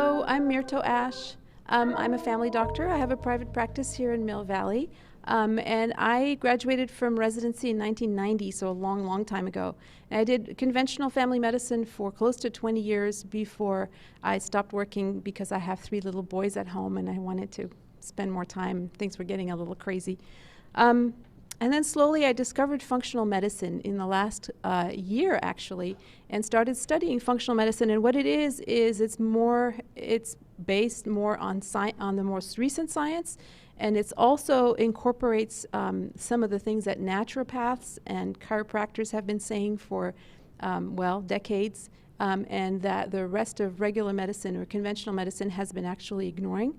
So I'm Myrto Ashe. I'm a family doctor. I have a private practice here in Mill Valley. And I graduated from residency in 1990, so a long, long time ago. And I did conventional family medicine for close to 20 years before I stopped working because I have 3 little boys at home and I wanted to spend more time. Things were getting a little crazy. And then slowly I discovered functional medicine in the last year, actually, and started studying functional medicine. And what it is it's based more on the most recent science, and it also incorporates some of the things that naturopaths and chiropractors have been saying for, decades, and that the rest of regular medicine or conventional medicine has been actually ignoring.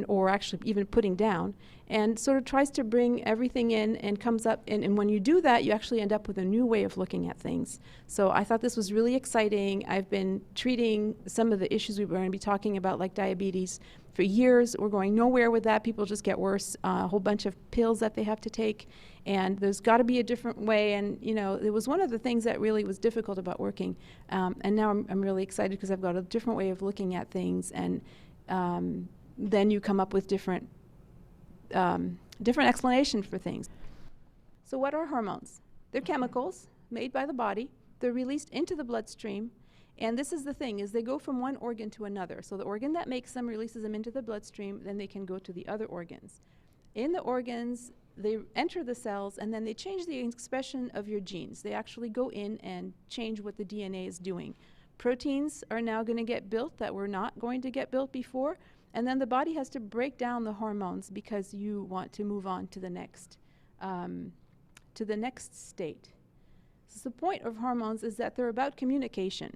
Or actually even putting down, and sort of tries to bring everything in and comes up, and when you do that, you actually end up with a new way of looking at things. So I thought this was really exciting. I've been treating some of the issues we were going to be talking about, like diabetes, for years. We're going nowhere with that. People just get worse, a whole bunch of pills that they have to take, and there's got to be a different way. And it was one of the things that really was difficult about working, and now I'm really excited because I've got a different way of looking at things, and then you come up with different explanations for things. So what are hormones? They're chemicals made by the body. They're released into the bloodstream. And this is the thing, is they go from one organ to another. So the organ that makes them releases them into the bloodstream, then they can go to the other organs. In the organs, they enter the cells, and then they change the expression of your genes. They actually go in and change what the DNA is doing. Proteins are now going to get built that were not going to get built before. And then the body has to break down the hormones because you want to move on to the next state. So the point of hormones is that they're about communication.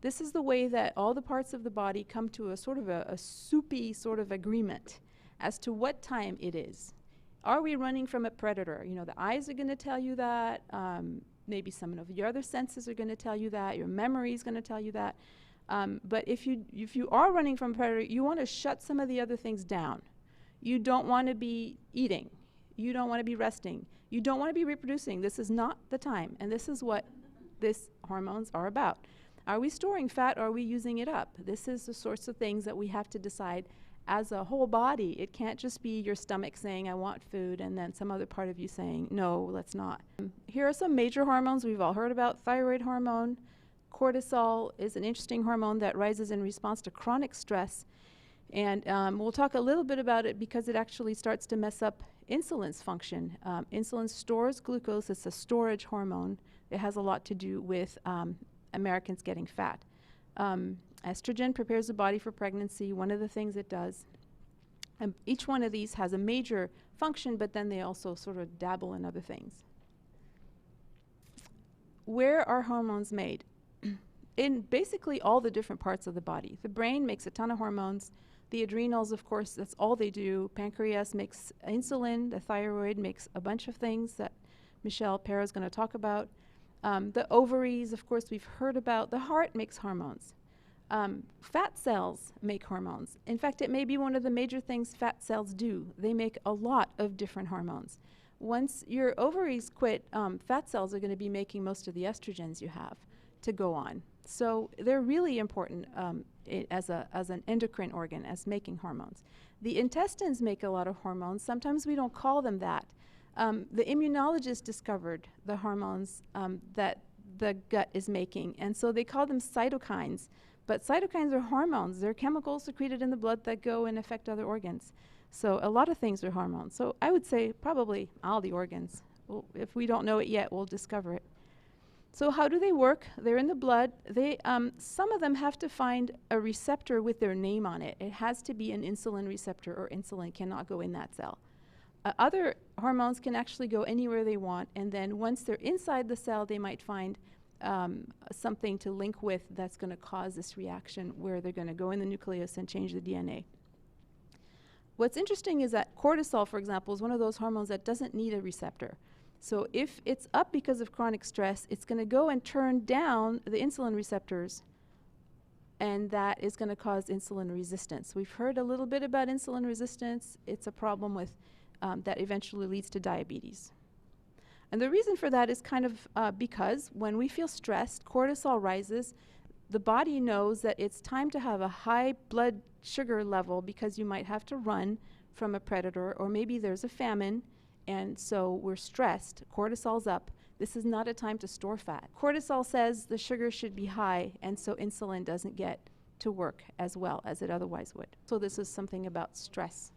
This is the way that all the parts of the body come to a sort of a soupy sort of agreement as to what time it is. Are we running from a predator? The eyes are going to tell you that. Maybe some of your other senses are going to tell you that. Your memory is going to tell you that. But if you are running from a predator, you want to shut some of the other things down. You don't want to be eating. You don't want to be resting. You don't want to be reproducing. This is not the time. And this is what these hormones are about. Are we storing fat or are we using it up? This is the sorts of things that we have to decide as a whole body. It can't just be your stomach saying, I want food, and then some other part of you saying, no, let's not. Here are some major hormones we've all heard about. Thyroid hormone. Cortisol is an interesting hormone that rises in response to chronic stress. And we'll talk a little bit about it because it actually starts to mess up insulin's function. Insulin stores glucose. It's a storage hormone. It has a lot to do with Americans getting fat. Estrogen prepares the body for pregnancy, one of the things it does. And each one of these has a major function, but then they also sort of dabble in other things. Where are hormones made? In basically all the different parts of the body. The brain makes a ton of hormones. The adrenals, of course, that's all they do. Pancreas makes insulin. The thyroid makes a bunch of things that Michelle Perra is going to talk about. The ovaries, of course, we've heard about. The heart makes hormones. Fat cells make hormones. In fact, it may be one of the major things fat cells do. They make a lot of different hormones. Once your ovaries quit, fat cells are going to be making most of the estrogens you have to go on. So they're really important as an endocrine organ, as making hormones. The intestines make a lot of hormones. Sometimes we don't call them that. The immunologist discovered the hormones that the gut is making, and so they call them cytokines. But cytokines are hormones. They're chemicals secreted in the blood that go and affect other organs. So a lot of things are hormones. So I would say probably all the organs. If we don't know it yet, we'll discover it. So how do they work? They're in the blood. Some of them have to find a receptor with their name on it. It has to be an insulin receptor, or insulin cannot go in that cell. Other hormones can actually go anywhere they want, and then once they're inside the cell, they might find something to link with that's going to cause this reaction where they're going to go in the nucleus and change the DNA. What's interesting is that cortisol, for example, is one of those hormones that doesn't need a receptor. So if it's up because of chronic stress, it's going to go and turn down the insulin receptors, and that is going to cause insulin resistance. We've heard a little bit about insulin resistance. It's a problem with that eventually leads to diabetes. And the reason for that is kind of because when we feel stressed, cortisol rises. the body knows that it's time to have a high blood sugar level because you might have to run from a predator, or maybe there's a famine, and so we're stressed. Cortisol's up. This is not a time to store fat. Cortisol says the sugar should be high, and so insulin doesn't get to work as well as it otherwise would. So this is something about stress.